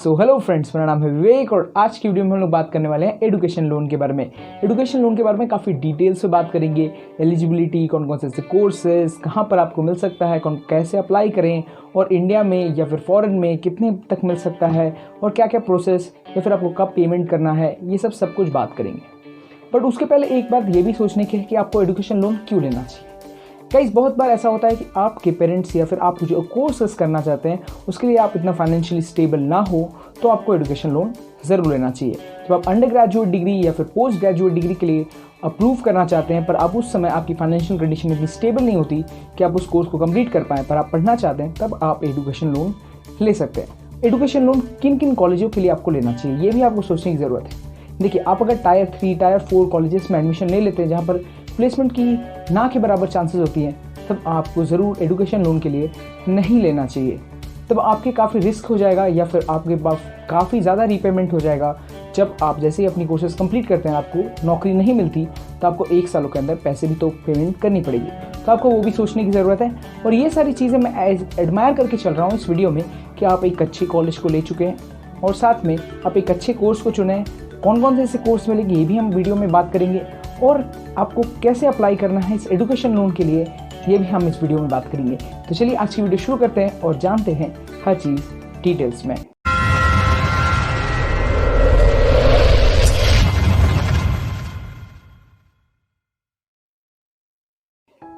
So hello friends, मेरा नाम है विवेक और आज की वीडियो में हम लोग बात करने वाले हैं एजुकेशन लोन के बारे में। एजुकेशन लोन के बारे में काफ़ी डिटेल से बात करेंगे। एलिजिबिलिटी, कौन कौन से कोर्सेज कहाँ पर आपको मिल सकता है, कौन कैसे अप्लाई करें, और इंडिया में या फिर फॉरेन में कितने तक मिल सकता है, और क्या क्या प्रोसेस या फिर आपको कब पेमेंट करना है, ये सब कुछ बात करेंगे। बट उसके पहले एक बात ये भी सोचने की है कि आपको एजुकेशन लोन क्यों लेना चाहिए। गाइस, बहुत बार ऐसा होता है कि आपके पेरेंट्स या फिर आप जो कोर्सेस करना चाहते हैं उसके लिए आप इतना फाइनेंशियली स्टेबल ना हो तो आपको एजुकेशन लोन ज़रूर लेना चाहिए। जब आप अंडर ग्रेजुएट डिग्री या फिर पोस्ट ग्रेजुएट डिग्री के लिए अप्रूव करना चाहते हैं पर आप उस समय आपकी फाइनेंशियल कंडीशन इतनी स्टेबल नहीं होती कि आप उस कोर्स को कंप्लीट कर पाएँ, पर आप पढ़ना चाहते हैं, तब आप एजुकेशन लोन ले सकते हैं। एजुकेशन लोन किन किन कॉलेजों के लिए आपको लेना चाहिए ये भी आपको सोचने की ज़रूरत है। देखिए, आप अगर टायर 3, टायर 4 कॉलेजेस में एडमिशन ले लेते हैं जहाँ पर प्लेसमेंट की ना के बराबर चांसेस होती हैं, तब आपको ज़रूर एजुकेशन लोन के लिए नहीं लेना चाहिए। तब आपके काफ़ी रिस्क हो जाएगा या फिर आपके पास काफ़ी ज़्यादा रीपेमेंट हो जाएगा। जब आप जैसे ही अपनी कोर्सेज कंप्लीट करते हैं आपको नौकरी नहीं मिलती तो आपको 1 सालों के अंदर पैसे भी तो पेमेंट करनी पड़ेगी, तो आपको वो भी सोचने की ज़रूरत है। और ये सारी चीज़ें मैं एडमायर करके चल रहा हूँ इस वीडियो में कि आप एक अच्छे कॉलेज को ले चुके हैं और साथ में आप एक अच्छे कोर्स को चुनें। कौन कौन से ऐसे कोर्स मिलेंगे ये भी हम वीडियो में बात करेंगे, और आपको कैसे अप्लाई करना है इस एजुकेशन लोन के लिए ये भी हम इस वीडियो में बात करेंगे। तो चलिए आज की वीडियो शुरू करते हैं और जानते हैं हर चीज़ डिटेल्स में।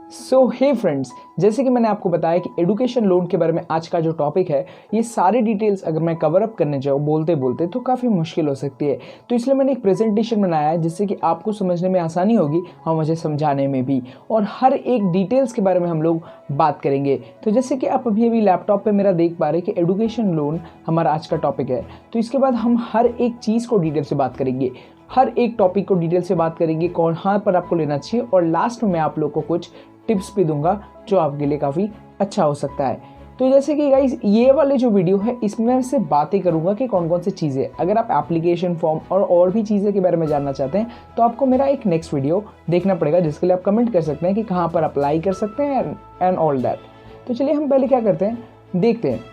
सो हे फ्रेंड्स, जैसे कि मैंने आपको बताया कि एजुकेशन लोन के बारे में आज का जो टॉपिक है, ये सारी डिटेल्स अगर मैं कवर अप करने जाऊँ बोलते बोलते तो काफ़ी मुश्किल हो सकती है। तो इसलिए मैंने एक प्रेजेंटेशन बनाया है जिससे कि आपको समझने में आसानी होगी और मुझे समझाने में भी, और हर एक डिटेल्स के बारे में हम लोग बात करेंगे। तो जैसे कि आप अभी लैपटॉप पर मेरा देख पा रहे हैं कि एजुकेशन लोन हमारा आज का टॉपिक है, तो इसके बाद हम हर एक चीज़ को डिटेल से बात करेंगे, हर एक टॉपिक को डिटेल से बात करेंगे, कहाँ पर आपको लेना चाहिए, और लास्ट में मैं आप लोग को कुछ टिप्स भी दूंगा जो आपके लिए काफ़ी अच्छा हो सकता है। तो जैसे कि गाइस, ये वाले जो वीडियो है इसमें से बातें करूंगा कि कौन कौन सी चीज़ें, अगर आप एप्लीकेशन फॉर्म और भी चीज़ें के बारे में जानना चाहते हैं तो आपको मेरा एक नेक्स्ट वीडियो देखना पड़ेगा जिसके लिए आप कमेंट कर सकते हैं कि कहाँ पर अप्लाई कर सकते हैं एंड ऑल दैट। तो चलिए हम पहले क्या करते हैं देखते हैं।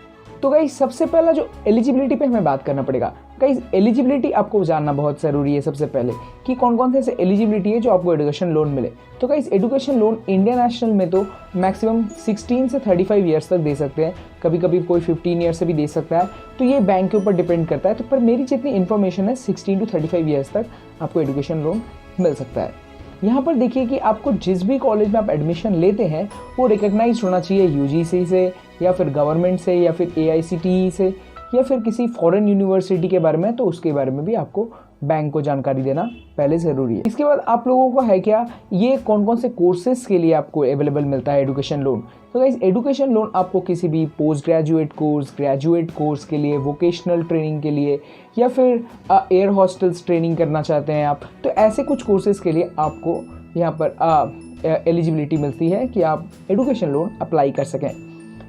तो गाइस, सबसे पहला जो एलिजिबिलिटी पे हमें बात करना पड़ेगा। गाइस, एलिजिबिलिटी आपको जानना बहुत ज़रूरी है सबसे पहले कि कौन कौन से ऐसे एलिजिबिलिटी है जो आपको एजुकेशन लोन मिले। तो guys, education loan Indian national में तो मैक्सिमम 16 से 35 ईयर्स तक दे सकते हैं, कभी कभी कोई 15 ईयर्स से भी दे सकता है। तो ये बैंक के ऊपर डिपेंड करता है। तो पर मेरी जितनी इन्फॉर्मेशन है 16 to 35 ईयर्स तक आपको एजुकेशन लोन मिल सकता है। यहाँ पर देखिए कि आपको जिस भी कॉलेज में आप एडमिशन लेते हैं वो रिकग्नाइज होना चाहिए यूजीसी से या फिर गवर्नमेंट से या फिर एआईसीटीई से या फिर किसी फॉरेन यूनिवर्सिटी के बारे में, तो उसके बारे में भी आपको बैंक को जानकारी देना पहले ज़रूरी है। इसके बाद आप लोगों को है क्या, ये कौन कौन से कोर्सेज के लिए आपको अवेलेबल मिलता है एजुकेशन लोन। तो गाइस, एजुकेशन लोन आपको किसी भी post graduate course, graduate course के लिए, वोकेशनल ट्रेनिंग के लिए, या फिर एयर हॉस्टल्स ट्रेनिंग करना चाहते हैं आप, तो ऐसे कुछ कोर्सेज के लिए आपको यहाँ पर एलिजिबिलिटी मिलती है कि आप एजुकेशन लोन अप्लाई कर सकें।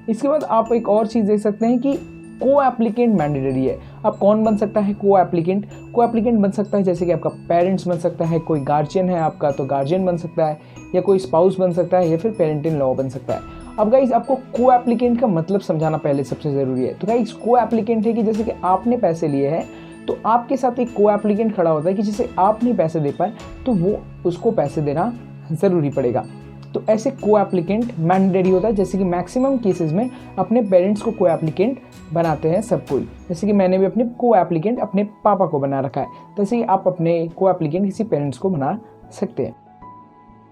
इसके बाद आप एक और चीज़ देख सकते हैं कि को एप्लीकेंट मैंडेटरी है। अब कौन बन सकता है को एप्लीकेंट? को एप्लीकेंट बन सकता है जैसे कि आपका पेरेंट्स बन सकता है, कोई गार्जियन है आपका तो गार्जियन बन सकता है, या कोई स्पाउस बन सकता है, या फिर पेरेंट इन लॉ बन सकता है। अब गाइस, आपको को एप्लीकेंट का मतलब समझाना पहले सबसे ज़रूरी है। तो गाइस, को एप्लीकेंट है कि जैसे कि आपने पैसे लिए हैं तो आपके साथ एक को एप्लीकेंट खड़ा होता है कि जिसे आप नहीं पैसे दे पाए तो वो उसको पैसे देना ज़रूरी पड़ेगा। तो ऐसे को एप्लीकेंट मैंडेटरी होता है, जैसे कि मैक्सिमम केसेस में अपने पेरेंट्स को को एप्लीकेंट बनाते हैं सब कोई। जैसे कि मैंने भी अपने को एप्लीकेंट अपने पापा को बना रखा है, जैसे कि आप अपने को एप्लीकेंट किसी पेरेंट्स को बना सकते हैं।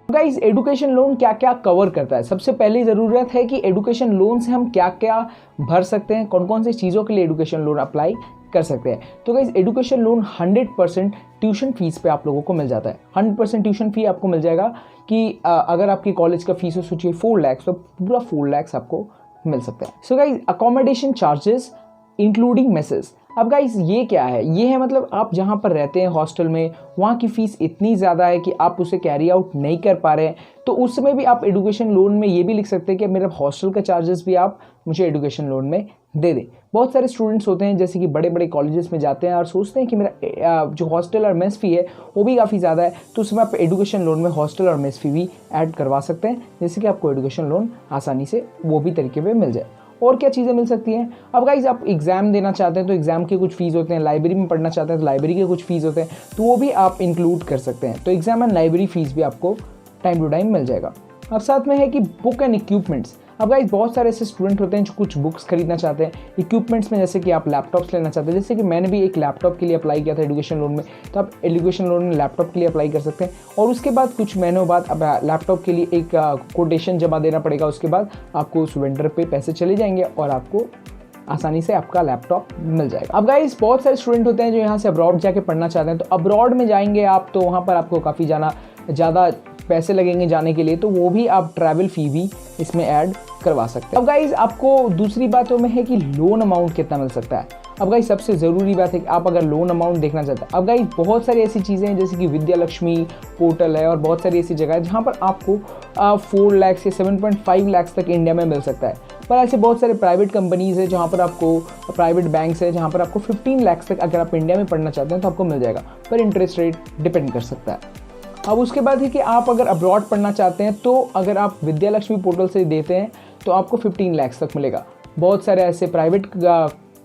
गाइस, एजुकेशन लोन क्या क्या कवर करता है? सबसे पहली ज़रूरत है कि एजुकेशन लोन से हम क्या क्या भर सकते हैं, कौन कौन सी चीज़ों के लिए एजुकेशन लोन अप्लाई कर सकते हैं। तो guys, education loan 100% tuition fees पे आप लोगों को मिल जाता है। 100% ट्यूशन फी आपको मिल जाएगा कि अगर आपकी कॉलेज का फीस हो सोचिए 4 लाख, तो पूरा 4 लाख आपको मिल सकता है। So guys, accommodation charges including messes. अब गाइस, ये क्या है? ये है मतलब आप जहाँ पर रहते हैं हॉस्टल में, वहाँ की फ़ीस इतनी ज़्यादा है कि आप उसे कैरी आउट नहीं कर पा रहे हैं, तो उस समय भी आप एजुकेशन लोन में ये भी लिख सकते हैं कि मेरा हॉस्टल का चार्जेस भी आप मुझे एजुकेशन लोन में दे दें। बहुत सारे स्टूडेंट्स होते हैं जैसे कि बड़े बड़े कॉलेजेस में जाते हैं और सोचते हैं कि मेरा जो हॉस्टल और मेस फ़ी है वो भी काफ़ी ज़्यादा है, तो उसमें आप एजुकेशन लोन में हॉस्टल और मेस फ़ी भी ऐड करवा सकते हैं, जैसे कि आपको एजुकेशन लोन आसानी से वो भी तरीके पे मिल जाए। और क्या चीज़ें मिल सकती हैं। अब गाइज आप एग्ज़ाम देना चाहते हैं तो एग्ज़ाम के कुछ फ़ीस होते हैं, लाइब्रेरी में पढ़ना चाहते हैं तो लाइब्रेरी के कुछ फ़ीस होते हैं, तो वो भी आप इंक्लूड कर सकते हैं। तो एग्ज़ाम एंड लाइब्रेरी फ़ीस भी आपको टाइम टू टाइम मिल जाएगा। अब साथ में है कि बुक एंड इक्विपमेंट्स। अब गाइस बहुत सारे ऐसे स्टूडेंट होते हैं जो कुछ बुक्स खरीदना चाहते हैं इक्विपमेंट्स में, जैसे कि आप लैपटॉप्स लेना चाहते हैं। जैसे कि मैंने भी एक लैपटॉप के लिए अप्लाई किया था एजुकेशन लोन में, तो आप एजुकेशन लोन में लैपटॉप के लिए अप्लाई कर सकते हैं। और उसके बाद कुछ महीनों बाद अब लैपटॉप के लिए एक कोटेशन जमा देना पड़ेगा, उसके बाद आपको उस वेंडर पे पैसे चले जाएंगे और आपको आसानी से आपका लैपटॉप मिल जाएगा। अब गाइस बहुत सारे स्टूडेंट होते हैं जो यहाँ से अब्रॉड जाके पढ़ना चाहते हैं, तो अब्रॉड में जाएंगे आप तो वहाँ पर आपको काफ़ी ज़्यादा पैसे लगेंगे जाने के लिए, तो वो भी आप ट्रैवल फ़ी भी इसमें ऐड करवा सकते हैं। अब गाइस आपको दूसरी बातों में है कि लोन अमाउंट कितना मिल सकता है। अब गाइस सबसे ज़रूरी बात है कि आप अगर लोन अमाउंट देखना चाहते हैं, अब गाइस बहुत सारी ऐसी चीज़ें हैं जैसे कि विद्या लक्ष्मी पोर्टल है और बहुत सारी ऐसी जगह है जहाँ पर आपको 4 लाख से 7.5 लाख तक इंडिया में मिल सकता है। पर ऐसे बहुत सारे प्राइवेट कंपनीज़ है जहाँ पर आपको, प्राइवेट बैंक्स है जहाँ पर आपको 15 लाख तक अगर आप इंडिया में पढ़ना चाहते हैं तो आपको मिल जाएगा, पर इंटरेस्ट रेट डिपेंड कर सकता है। अब उसके बाद है कि आप अगर अब्रॉड पढ़ना चाहते हैं तो अगर आप विद्या लक्ष्मी पोर्टल से देते हैं तो आपको 15 लाख तक मिलेगा। बहुत सारे ऐसे प्राइवेट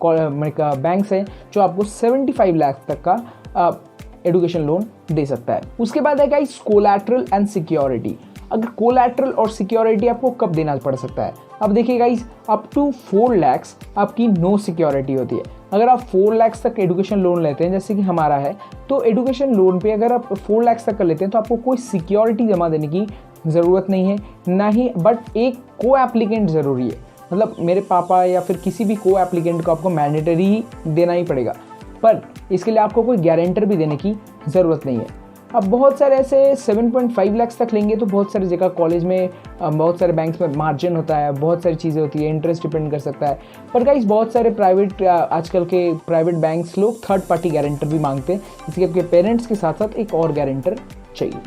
बैंक्स हैं जो आपको 75 लाख तक का एजुकेशन लोन दे सकता है। उसके बाद है गाइस कोलैटरल एंड सिक्योरिटी। अगर कोलैटरल और सिक्योरिटी आपको कब देना पड़ सकता है। अब देखिए गाइस अप टू 4 लाख आपकी नो सिक्योरिटी होती है। अगर आप 4 लाख तक एजुकेशन लोन लेते हैं जैसे कि हमारा है, तो एजुकेशन लोन पे अगर आप 4 लाख तक कर लेते हैं तो आपको कोई सिक्योरिटी जमा देने की ज़रूरत नहीं है, ना ही बट एक को एप्लीकेंट ज़रूरी है। मतलब मेरे पापा या फिर किसी भी को एप्लीकेंट को आपको मैंडेटरी देना ही पड़ेगा, पर इसके लिए आपको कोई गारंटर भी देने की ज़रूरत नहीं है। अब बहुत सारे ऐसे 7.5 लाख तक लेंगे तो बहुत सारी जगह कॉलेज में बहुत सारे बैंक्स में मार्जिन होता है, बहुत सारी चीज़ें होती है, इंटरेस्ट डिपेंड कर सकता है। पर गाइस बहुत सारे प्राइवेट आजकल के प्राइवेट बैंक्स लोग थर्ड पार्टी गारंटर भी मांगते हैं, जैसे कि आपके पेरेंट्स के साथ साथ एक और गारंटर चाहिए।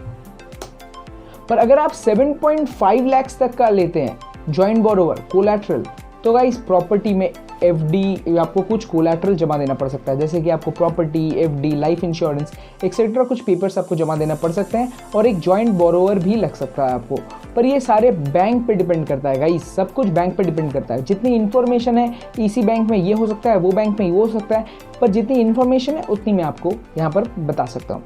पर अगर आप 7.5 लाख तक का लेते हैं जॉइंट बोरोवर कोलैटरल, तो गाइस प्रॉपर्टी में एफडी आपको कुछ कोलैटरल जमा देना पड़ सकता है, जैसे कि आपको property, FD, life insurance etcetera कुछ पेपर्स आपको जमा देना पड़ सकते हैं और एक जॉइंट बोरोवर भी लग सकता है आपको। पर ये सारे बैंक पे डिपेंड करता है गाइस, सब कुछ बैंक पे डिपेंड करता है। जितनी इन्फॉर्मेशन है इसी बैंक में ये हो सकता है, वो बैंक में वो हो सकता है, पर जितनी इन्फॉर्मेशन है उतनी मैं आपको यहाँ पर बता सकता हूँ।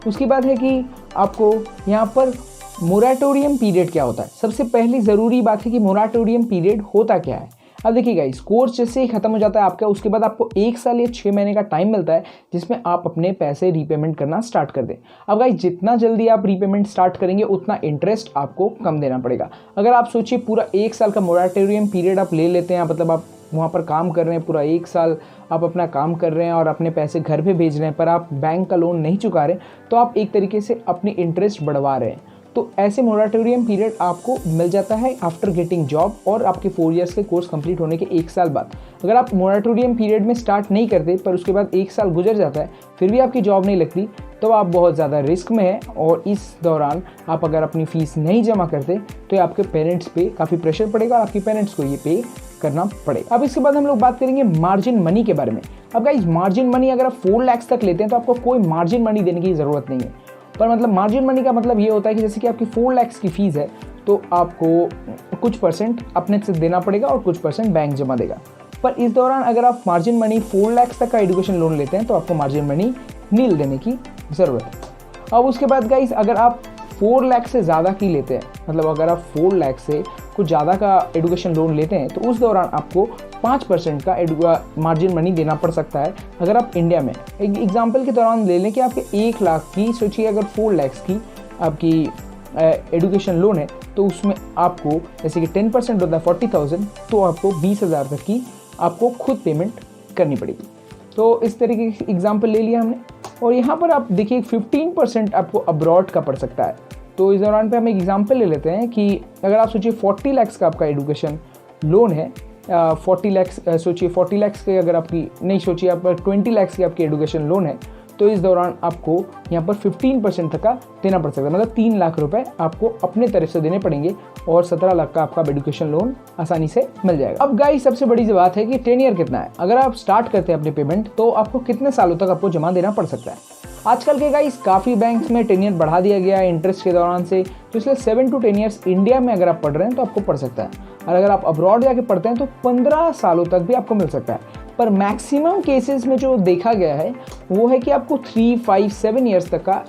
उसकी बात है कि आपको यहाँ पर मोराटोरियम पीरियड क्या होता है। सबसे पहली ज़रूरी बात है कि मोराटोरियम पीरियड होता क्या है। अब देखिए गाइस कोर्स जैसे ही खत्म हो जाता है आपका, उसके बाद आपको 1 साल या 6 महीने का टाइम मिलता है जिसमें आप अपने पैसे रीपेमेंट करना स्टार्ट कर दें। अब गाइस जितना जल्दी आप रीपेमेंट स्टार्ट करेंगे उतना इंटरेस्ट आपको कम देना पड़ेगा। अगर आप सोचिए पूरा 1 साल का मोराटोरियम पीरियड आप ले लेते हैं, मतलब आप वहाँ पर काम कर रहे हैं, पूरा 1 साल आप अपना काम कर रहे हैं और अपने पैसे घर पे भेज रहे हैं, पर आप बैंक का लोन नहीं चुका रहे, तो आप एक तरीके से अपनी इंटरेस्ट बढ़वा रहे हैं। तो ऐसे मोराटोरियम पीरियड आपको मिल जाता है आफ्टर गेटिंग जॉब और आपके 4 इयर्स के कोर्स कंप्लीट होने के 1 साल बाद। अगर आप मोराटोरियम पीरियड में स्टार्ट नहीं करते पर उसके बाद 1 साल गुजर जाता है फिर भी आपकी जॉब नहीं लगती, तो आप बहुत ज़्यादा रिस्क में हैं और इस दौरान आप अगर अपनी फ़ीस नहीं जमा करते तो आपके पेरेंट्स पे काफ़ी प्रेशर पड़ेगा और आपके पेरेंट्स को ये पे करना पड़ेगा। अब इसके बाद हम लोग बात करेंगे मार्जिन मनी के बारे में। अब गाइस मार्जिन मनी अगर आप 4 लाख तक लेते हैं तो आपको कोई मार्जिन मनी देने की ज़रूरत नहीं है। पर मतलब मार्जिन मनी का मतलब ये होता है कि जैसे कि आपकी 4 लाख की फ़ीस है तो आपको कुछ परसेंट अपने से देना पड़ेगा और कुछ परसेंट बैंक जमा देगा। पर इस दौरान अगर आप मार्जिन मनी 4 लाख तक का एजुकेशन लोन लेते हैं तो आपको मार्जिन मनी नील देने की ज़रूरत है। अब उसके बाद गाइस अगर आप 4 लाख से ज़्यादा की लेते हैं, मतलब अगर आप 4 लाख से कुछ ज़्यादा का एजुकेशन लोन लेते हैं तो उस दौरान आपको 5% का मार्जिन मनी देना पड़ सकता है। अगर आप इंडिया में एक एग्जांपल के दौरान ले लें कि आपके 1 लाख की, सोचिए अगर 4 लाख की आपकी एजुकेशन लोन है तो उसमें आपको जैसे कि 10% होता है 40,000, तो आपको 20,000 तक की आपको खुद पेमेंट करनी पड़ेगी। तो इस तरीके की एग्जांपल ले लिया हमने। और यहाँ पर आप देखिए 15% आपको अब्रॉड का पड़ सकता है। तो इस दौरान पे हम एक एग्जांपल ले लेते हैं कि अगर आप सोचिए 40 लाख का आपका एजुकेशन लोन है, 40 लाख सोचिए 40 लाख के अगर आपकी नहीं सोचिए आप 20 लाख की आपकी एजुकेशन लोन है, तो इस दौरान आपको यहाँ पर 15% तक का देना पड़ सकता है, मतलब 3 लाख रुपए आपको अपने तरफ से देने पड़ेंगे और 17 लाख का आपका एजुकेशन लोन आसानी से मिल जाएगा। अब गाइस सबसे बड़ी बात है कि टेन्योर कितना है। अगर आप स्टार्ट करते हैं अपनी पेमेंट तो आपको कितने सालों तक आपको जमा देना पड़ सकता है। आजकल के गाइस काफ़ी बैंक्स में 10 ईयर बढ़ा दिया गया है इंटरेस्ट के दौरान से, तो इसलिए 7 to 10 ईयर्स इंडिया में अगर आप पढ़ रहे हैं तो आपको पढ़ सकता है, और अगर आप अब्रॉड जाके पढ़ते हैं तो 15 सालों तक भी आपको मिल सकता है। पर मैक्सिमम केसेस में जो देखा गया है वो है कि आपको 3, 5, 7 ईयर्स तक का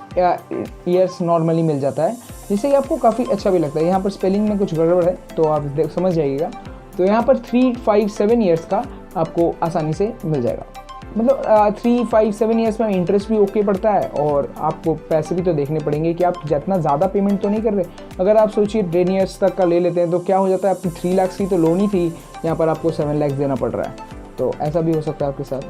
ईयर्स नॉर्मली मिल जाता है, जिससे कि आपको काफ़ी अच्छा भी लगता है। यहाँ पर स्पेलिंग में कुछ गड़बड़ है तो आप समझ जाइएगा। तो यहाँ पर 3, 5, 7 ईयर्स का आपको आसानी से मिल जाएगा। मतलब 3, 5, 7 ईयर्स में इंटरेस्ट भी ओके पड़ता है, और आपको पैसे भी तो देखने पड़ेंगे कि आप जितना ज़्यादा पेमेंट तो नहीं कर रहे। अगर आप सोचिए 10 ईयर्स तक का ले लेते हैं तो क्या हो जाता है, आपकी 3 लाख की तो लोन ही थी, यहाँ पर आपको 7 लाख देना पड़ रहा है। तो ऐसा भी हो सकता है आपके साथ।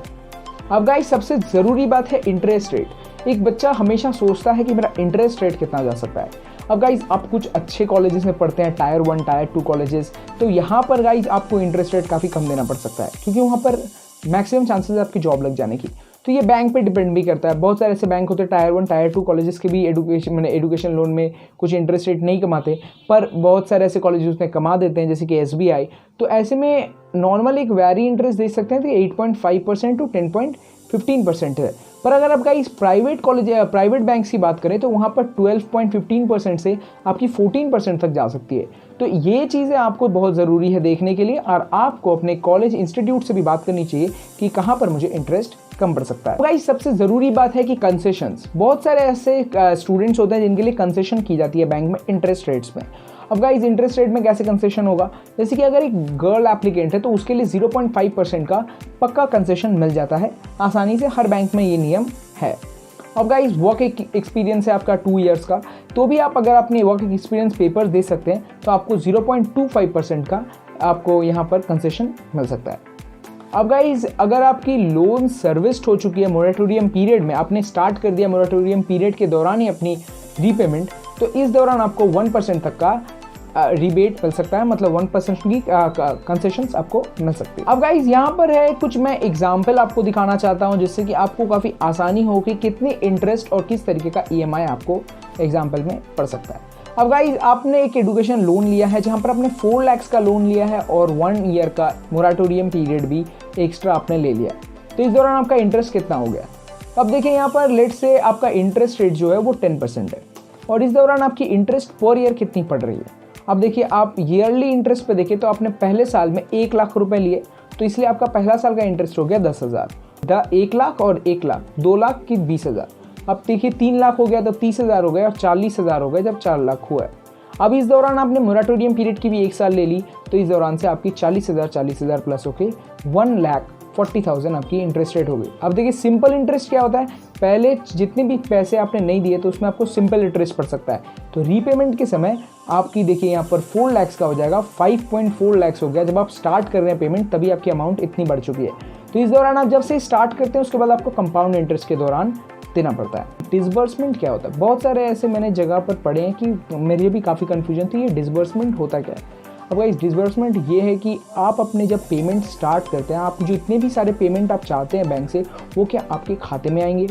अब गाइस सबसे ज़रूरी बात है इंटरेस्ट रेट। एक बच्चा हमेशा सोचता है कि मेरा इंटरेस्ट रेट कितना जा सकता है। अब गाइस आप कुछ अच्छे कॉलेजेस में पढ़ते हैं, टायर 1, टायर 2 कॉलेजेस, तो यहाँ पर गाइस आपको इंटरेस्ट रेट काफ़ी कम देना पड़ सकता है, क्योंकि वहाँ पर मैक्सिमम चांसेस आपकी जॉब लग जाने की। तो ये बैंक पे डिपेंड भी करता है। बहुत सारे ऐसे बैंक होते हैं टायर 1, टायर 2 कॉलेजेस के भी एजुकेशन लोन में कुछ इंटरेस्ट रेट नहीं कमाते, पर बहुत सारे ऐसे कॉलेजेस उसमें कमा देते हैं, जैसे कि SBI। तो ऐसे में नॉर्मल एक वैरी इंटरेस्ट दे सकते हैं तो 8.5% to 10.15% है। पर अगर आप गाइस प्राइवेट बैंक्स की बात करें तो वहाँ पर 12.15% से आपकी 14% तक जा सकती है। तो ये चीज़ें आपको बहुत ज़रूरी है देखने के लिए, और आपको अपने कॉलेज इंस्टीट्यूट से भी बात करनी चाहिए कि कहाँ पर मुझे इंटरेस्ट कम पड़ सकता है। गाइस सबसे ज़रूरी बात है कि कंसेशंस, बहुत सारे ऐसे स्टूडेंट्स होते हैं जिनके लिए कंसेशन की जाती है बैंक में इंटरेस्ट रेट्स में। अब गाइस इंटरेस्ट रेट में कैसे कंसेशन होगा, जैसे कि अगर एक गर्ल एप्लीकेंट है तो उसके लिए 0.5% का पक्का कंसेशन मिल जाता है आसानी से, हर बैंक में ये नियम है। अब गाइस वर्क एक्सपीरियंस है आपका 2 ईयर्स का, तो भी आप अगर अपने वर्क एक्सपीरियंस पेपर्स दे सकते हैं तो आपको 0.25% का आपको यहाँ पर कंसेशन मिल सकता है। अब गाइज अगर आपकी लोन सर्विस्ड हो चुकी है मोरेटोरियम पीरियड में, आपने स्टार्ट कर दिया मोरेटोरियम पीरियड के दौरान ही अपनी रीपेमेंट, तो इस दौरान आपको 1% तक का रिबेट मिल सकता है, मतलब 1% की कंसेशंस आपको मिल सकती है। अब गाइज यहाँ पर है कुछ मैं एग्जाम्पल आपको दिखाना चाहता हूँ, जिससे कि आपको काफ़ी आसानी हो कि कितने इंटरेस्ट और किस तरीके का EMI आपको एग्जाम्पल में पड़ सकता है। अब गाइज आपने एक एजुकेशन लोन लिया है जहाँ पर आपने 4 लाख का लोन लिया है और 1 ईयर का मोराटोरियम पीरियड भी एक्स्ट्रा आपने ले लिया, तो इस दौरान आपका इंटरेस्ट कितना हो गया। अब देखिए यहाँ पर लेट से आपका इंटरेस्ट रेट जो है वो 10% है, और इस दौरान आपकी इंटरेस्ट पर ईयर कितनी पड़ रही है। अब देखिए आप ईयरली इंटरेस्ट पे देखिए तो आपने पहले साल में 1 लाख रुपए लिए, तो इसलिए आपका पहला साल का इंटरेस्ट हो गया 10,000। 1 लाख और 1 लाख 2 लाख की 20,000। अब देखिए 3 लाख हो गया तब 30,000 हो गया, और 40,000 हो गया जब 4 लाख हुआ है। अब इस दौरान आपने मोराटोरियम पीरियड की भी 1 साल ले ली, तो इस दौरान से आपकी 40,000 प्लस होके 1,40,000 आपकी इंटरेस्ट रेट हो गई। अब देखिए सिंपल इंटरेस्ट क्या होता है, पहले जितने भी पैसे आपने नहीं दिए तो उसमें आपको सिंपल इंटरेस्ट पड़ सकता है, तो रीपेमेंट के समय आपकी देखिए यहाँ पर 4 लाख का हो जाएगा, 5.4 लाख हो गया। जब आप स्टार्ट कर रहे हैं पेमेंट तभी आपकी अमाउंट इतनी बढ़ चुकी है, तो इस दौरान आप जब से स्टार्ट करते हैं उसके बाद आपको कंपाउंड इंटरेस्ट के दौरान देना पड़ता है। डिसबर्समेंट क्या होता है, बहुत सारे ऐसे मैंने जगह पर पढ़े हैं कि मेरी भी काफ़ी कन्फ्यूजन थी, ये डिसबर्समेंट होता क्या है। अब गाइस डिसबर्समेंट ये है कि आप अपने जब पेमेंट स्टार्ट करते हैं, आप जो इतने भी सारे पेमेंट आप चाहते हैं बैंक से, वो क्या आपके खाते में आएंगे,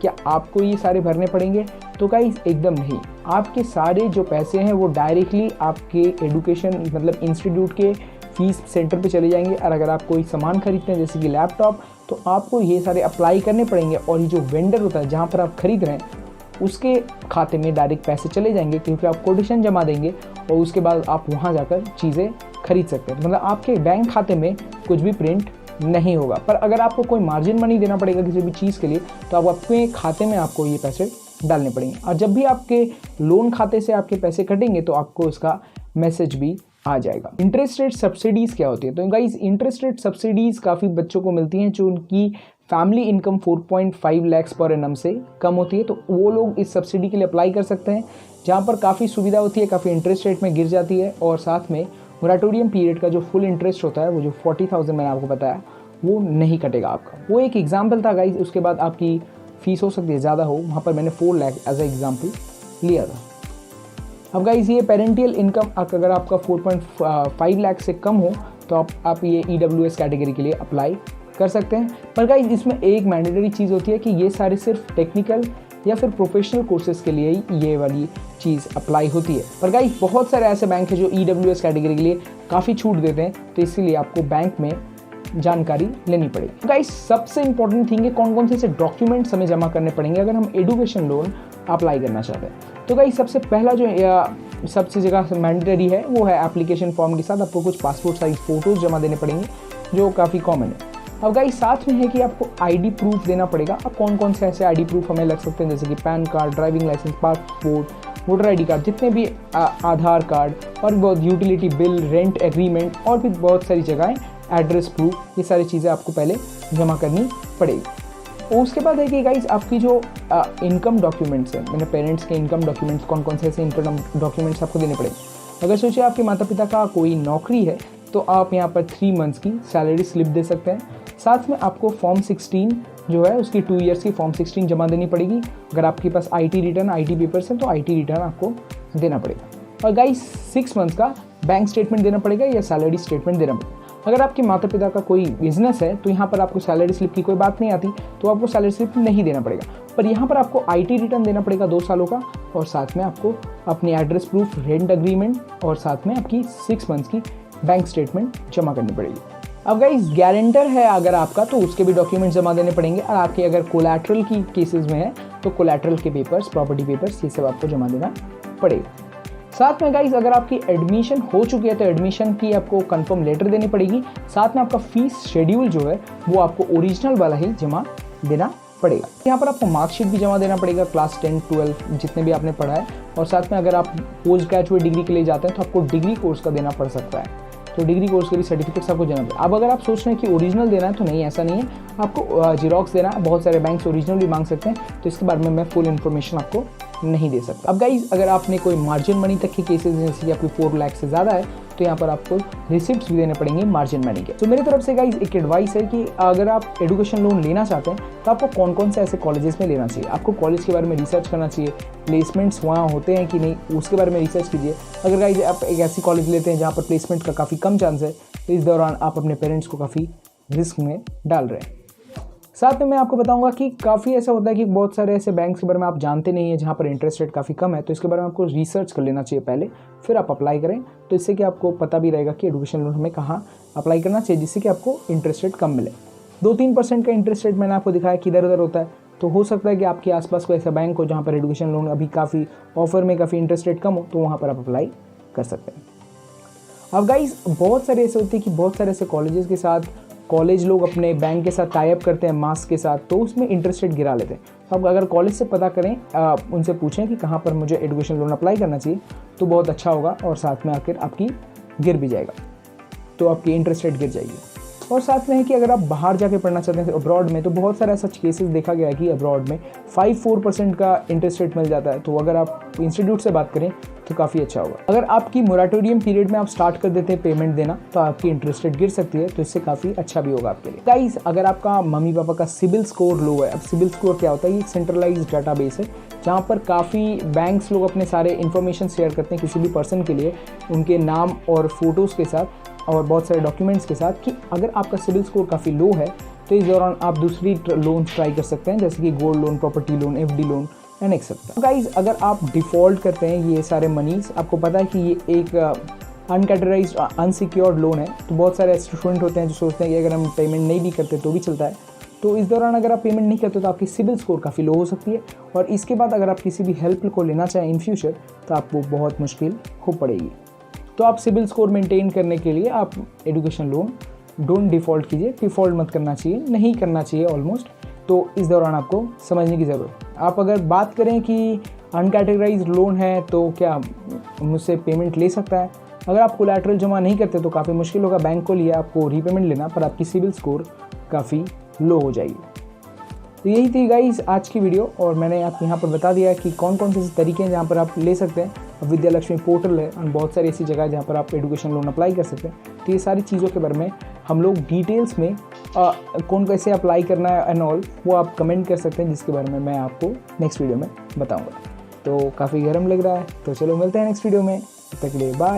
क्या आपको ये सारे भरने पड़ेंगे। तो गाइस एकदम नहीं, आपके सारे जो पैसे हैं वो डायरेक्टली आपके एजुकेशन मतलब इंस्टीट्यूट के फीस सेंटर पे चले जाएंगे, और अगर आप कोई सामान खरीदते हैं जैसे कि लैपटॉप, तो आपको ये सारे अप्लाई करने पड़ेंगे, और ये जो वेंडर होता है जहाँ पर आप खरीद रहे हैं उसके खाते में डायरेक्ट पैसे चले जाएंगे, क्योंकि आप कोटेशन जमा देंगे और उसके बाद आप वहाँ जाकर चीज़ें खरीद सकते हैं। मतलब आपके बैंक खाते में कुछ भी प्रिंट नहीं होगा। पर अगर आपको कोई मार्जिन मनी देना पड़ेगा किसी भी चीज़ के लिए, तो आप अपने खाते में आपको ये पैसे डालने पड़ेंगे, और जब भी आपके लोन खाते से आपके पैसे कटेंगे तो आपको उसका मैसेज भी आ जाएगा। इंटरेस्ट रेट सब्सिडीज़ क्या होती है, तो गाइस इंटरेस्ट रेट सब्सिडीज़ काफ़ी बच्चों को मिलती हैं जो उनकी family income 4.5 lakh per annum से कम होती है, तो वो लोग इस सब्सिडी के लिए अप्लाई कर सकते हैं, जहाँ पर काफ़ी सुविधा होती है, काफ़ी इंटरेस्ट रेट में गिर जाती है, और साथ में मोराटोरियम पीरियड का जो फुल इंटरेस्ट होता है वो जो 40,000 मैंने आपको बताया वो नहीं कटेगा आपका। वो एक एग्जाम्पल था गाइस, उसके बाद आपकी फ़ीस हो सकती है ज़्यादा हो, वहाँ पर मैंने 4 लाख एज ए एग्जाम्पल लिया था। अब गाइस ये पेरेंटियल इनकम अगर आपका 4.5 लाख से कम हो तो आप ये EWS कैटेगरी के लिए अप्लाई कर सकते हैं। पर गाइस इसमें एक मैंडेटरी चीज़ होती है कि ये सारे सिर्फ टेक्निकल या फिर प्रोफेशनल कोर्सेज के लिए ही ये वाली चीज़ अप्लाई होती है। पर गाइस बहुत सारे ऐसे बैंक हैं जो EWS कैटेगरी के लिए काफ़ी छूट देते हैं, तो इसीलिए आपको बैंक में जानकारी लेनी पड़ेगी। गाइस सबसे इंपॉर्टेंट थिंग है कौन कौन से ऐसे डॉक्यूमेंट्स हमें जमा करने पड़ेंगे अगर हम एजुकेशन लोन अप्लाई करना चाहते हैं। तो गाइस सबसे पहला जो सबसे जगह मैंडेटरी है वो है एप्लीकेशन फॉर्म के साथ आपको कुछ पासपोर्ट साइज फ़ोटोज़ जमा देने पड़ेंगे जो काफ़ी कॉमन है। अब गाइस साथ में है कि आपको आईडी प्रूफ देना पड़ेगा। अब कौन कौन से ऐसे आईडी प्रूफ हमें लग सकते हैं जैसे कि PAN card, driving licence, passport, voter ID card, जितने भी आधार कार्ड और बहुत यूटिलिटी बिल, रेंट एग्रीमेंट और भी बहुत सारी जगहें, एड्रेस प्रूफ, ये सारी चीज़ें आपको पहले जमा करनी पड़ेगी। और उसके बाद है कि गाइस आपकी जो इनकम डॉक्यूमेंट्स हैं, मैंने पेरेंट्स के इनकम डॉक्यूमेंट्स कौन कौन से ऐसे इनकम डॉक्यूमेंट्स आपको देने पड़ेंगे। अगर सोचिए आपके माता पिता का कोई नौकरी है तो आप यहाँ पर 3 मंथ्स की सैलरी स्लिप दे सकते हैं। साथ में आपको फॉर्म 16 जो है उसकी 2 ईयर्स की फॉर्म 16 जमा देनी पड़ेगी। अगर आपके पास आईटी रिटर्न, आईटी पेपर्स हैं तो आईटी रिटर्न आपको देना पड़ेगा। और गाइस 6 मंथ्स का बैंक स्टेटमेंट देना पड़ेगा या सैलरी स्टेटमेंट देना पड़ेगा। अगर आपके माता पिता का कोई बिजनेस है तो यहाँ पर आपको सैलरी स्लिप की कोई बात नहीं आती, तो आपको सैलरी स्लिप नहीं देना पड़ेगा। पर यहाँ पर आपको आईटी रिटर्न देना पड़ेगा 2 सालों का, और साथ में आपको अपनी एड्रेस प्रूफ, रेंट एग्रीमेंट और साथ में आपकी 6 मंथ्स की बैंक स्टेटमेंट जमा करनी पड़ेगी। अब गाइस गारंटर है अगर आपका तो उसके भी डॉक्यूमेंट जमा देने पड़ेंगे, और आपके अगर कोलैटरल की केसेस में है तो कोलैटरल के पेपर्स, प्रॉपर्टी पेपर्स, ये सब आपको जमा देना पड़ेगा। साथ में गाइस अगर आपकी एडमिशन हो चुकी है तो एडमिशन की आपको कंफर्म लेटर देनी पड़ेगी। साथ में आपका फीस शेड्यूल जो है वो आपको ओरिजिनल वाला ही जमा देना पड़ेगा। यहाँ पर आपको मार्कशीट भी जमा देना पड़ेगा, क्लास 10, 12 जितने भी आपने पढ़ा है। और साथ में अगर आप पोस्ट ग्रेजुएट डिग्री के लिए जाते हैं तो आपको डिग्री कोर्स का देना पड़ सकता है, तो डिग्री कोर्स के भी सर्टिफिकेट्स आपको देना पड़ेगा। अब अगर आप सोच रहे हैं कि ओरिजिनल देना है तो नहीं, ऐसा नहीं है, आपको जीरोक्स देना है। बहुत सारे बैंक्स ओरिजिनल भी मांग सकते हैं, तो इसके बारे में मैं फुल इन्फॉर्मेशन आपको नहीं दे सकता। अब गाइज अगर आपने कोई मार्जिन मनी तक के केसेस जैसे कि आपकी 4 लाख से ज़्यादा है तो यहाँ पर आपको रिसिप्ट्स भी देने पड़ेंगे मार्जिन मनी के। तो मेरी तरफ से गाइज एक एडवाइस है कि अगर आप एजुकेशन लोन लेना चाहते हैं तो आपको कौन कौन से ऐसे कॉलेजेस में लेना चाहिए। आपको कॉलेज के बारे में रिसर्च करना चाहिए, प्लेसमेंट्स वहाँ होते हैं कि नहीं उसके बारे में रिसर्च कीजिए। अगर गाइज आप एक ऐसी कॉलेज लेते हैं जहाँ पर प्लेसमेंट का काफ़ी कम चांस है तो इस दौरान आप अपने पेरेंट्स को काफ़ी रिस्क में डाल रहे हैं। साथ में मैं आपको बताऊंगा कि काफ़ी ऐसा होता है कि बहुत सारे ऐसे बैंक्स के बारे में आप जानते नहीं है जहाँ पर इंटरेस्ट रेट काफ़ी कम है, तो इसके बारे में आपको रिसर्च कर लेना चाहिए पहले, फिर आप अप्लाई करें। तो इससे कि आपको पता भी रहेगा कि एजुकेशन लोन हमें कहाँ अप्लाई करना चाहिए जिससे कि आपको इंटरेस्ट रेट कम मिले। 2-3% का इंटरेस्ट रेट मैंने आपको दिखाया कि इधर उधर होता है, तो हो सकता है कि आपके आसपास कोई ऐसा बैंक हो जहाँ पर एजुकेशन लोन अभी काफ़ी ऑफर में काफ़ी इंटरेस्ट रेट कम हो, तो वहाँ पर आप अप्लाई कर सकते हैं। अब गाइस बहुत सारे ऐसे होते हैं कि बहुत सारे ऐसे कॉलेजेस के साथ कॉलेज लोग अपने बैंक के साथ टाई अप करते हैं मास के साथ, तो उसमें इंटरेस्ट रेट गिरा लेते हैं। अब अगर कॉलेज से पता करें, उनसे पूछें कि कहाँ पर मुझे एजुकेशन लोन अप्लाई करना चाहिए तो बहुत अच्छा होगा, और साथ में आकर आपकी गिर भी जाएगा, तो आपकी इंटरेस्ट रेट गिर जाएगी। और साथ में है कि अगर आप बाहर जाके पढ़ना चाहते हैं अब्रॉड में, तो बहुत सारे ऐसा केसेस देखा गया है कि अब्रॉड में 5-4% का इंटरेस्ट रेट मिल जाता है। तो अगर आप इंस्टीट्यूट से बात करें तो काफ़ी अच्छा होगा। अगर आपकी मोरेटोरियम पीरियड में आप स्टार्ट कर देते हैं पेमेंट देना तो आपकी इंटरेस्ट रेट गिर सकती है, तो इससे काफ़ी अच्छा भी होगा आपके लिए। गाइस अगर आपका मम्मी पापा का सिबिल स्कोर लो है, अब सिबिल स्कोर क्या होता है, ये एक सेंट्रलाइज्ड डाटाबेस है जहाँ पर काफ़ी बैंक्स लोग अपने सारे इन्फॉर्मेशन शेयर करते हैं किसी भी पर्सन के लिए, उनके नाम और फोटोज़ के साथ और बहुत सारे डॉक्यूमेंट्स के साथ, कि अगर आपका सिबिल स्कोर काफ़ी लो है तो इस दौरान आप दूसरी लोन ट्राई कर सकते हैं जैसे कि gold loan, property loan, FD loan and etcetera. Guys अगर आप डिफ़ॉल्ट करते हैं ये सारे मनीज, आपको पता है कि ये एक अनकैटेगराइज्ड अनसिक्योर्ड लोन है, तो बहुत सारे स्टूडेंट होते हैं जो सोचते हैं कि अगर हम पेमेंट नहीं भी करते तो भी चलता है। तो इस दौरान अगर आप पेमेंट नहीं करते तो आपकी सिबिल स्कोर काफ़ी लो हो सकती है, और इसके बाद अगर आप किसी भी हेल्प को लेना चाहें इन फ्यूचर तो आपको बहुत मुश्किल हो पड़ेगी। तो आप सिबिल स्कोर मेंटेन करने के लिए आप एजुकेशन लोन डोंट डिफ़ॉल्ट कीजिए, डिफ़ॉल्ट मत करना चाहिए, नहीं करना चाहिए ऑलमोस्ट। तो इस दौरान आपको समझने की ज़रूरत है। आप अगर बात करें कि अनकैटेगराइज्ड लोन है तो क्या मुझसे पेमेंट ले सकता है, अगर आप कोलैटरल जमा नहीं करते तो काफ़ी मुश्किल होगा बैंक को लिए आपको रीपेमेंट लेना, पर आपकी सिबिल स्कोर काफ़ी लो हो जाएगी। तो यही थी गाइस आज की वीडियो, और मैंने आप यहाँ पर बता दिया कि कौन कौन से तरीके हैं जहाँ पर आप ले सकते हैं। विद्या लक्ष्मी पोर्टल है और बहुत सारी ऐसी जगह है जहाँ पर आप एजुकेशन लोन अप्लाई कर सकते हैं। तो ये सारी चीज़ों के बारे में हम लोग डिटेल्स में कौन कैसे अप्लाई करना है एंड ऑल वो आप कमेंट कर सकते हैं, जिसके बारे में मैं आपको नेक्स्ट वीडियो में बताऊँगा। तो काफ़ी गर्म लग रहा है, तो चलो मिलते हैं नेक्स्ट वीडियो में, तब तक के लिए बाय।